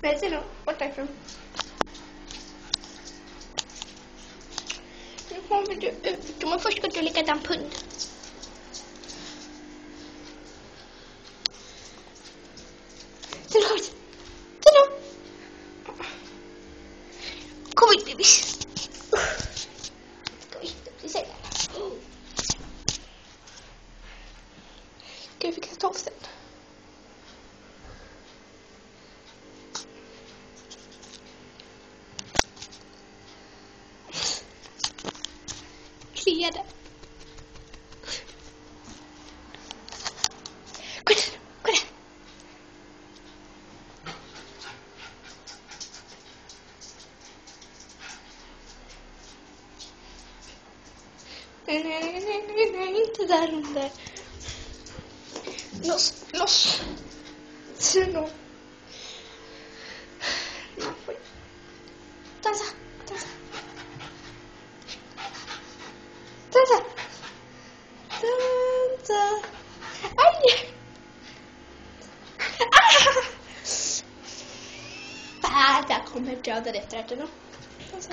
Nej, se då. Bort därifrån. Nu kommer du ut. Men först ska du lägga den pund. Se då. Se då. Kom hit, bebis. Ska vi hitta upp i sängen? Ska vi fixa tofsen? Kliade. Gå där, gå där. Nej, inte där under. Loss, loss. Se nu. Dansa, dansa. Dansa. Dansa. Aj! Där kommer döden efter det då. Dansa.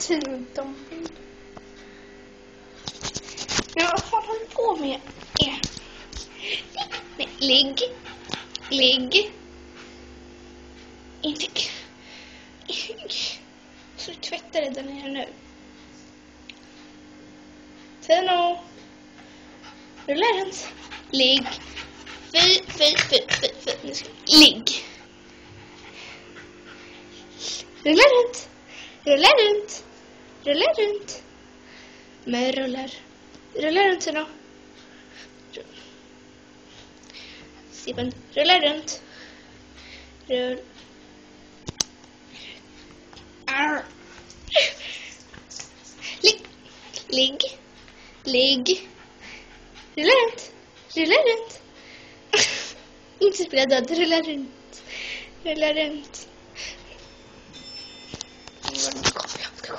Runt om. Ja, vad fan håller du på med? Nej, ligg. Ligg. Inte. Så du tvättar den här nu. Tino. Rulla runt. Ligg. Fy. Nu ska ligg. Rulla runt. Rulla runt. Rulla runt. Men rullar. Rulla runt nu. Sippen. Rulla runt. Rull. Ligg. Ligg. Ligg. Rulla runt. Rulla runt. Inte spela död. Rulla runt. Rulla runt. Ska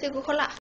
gå och kolla.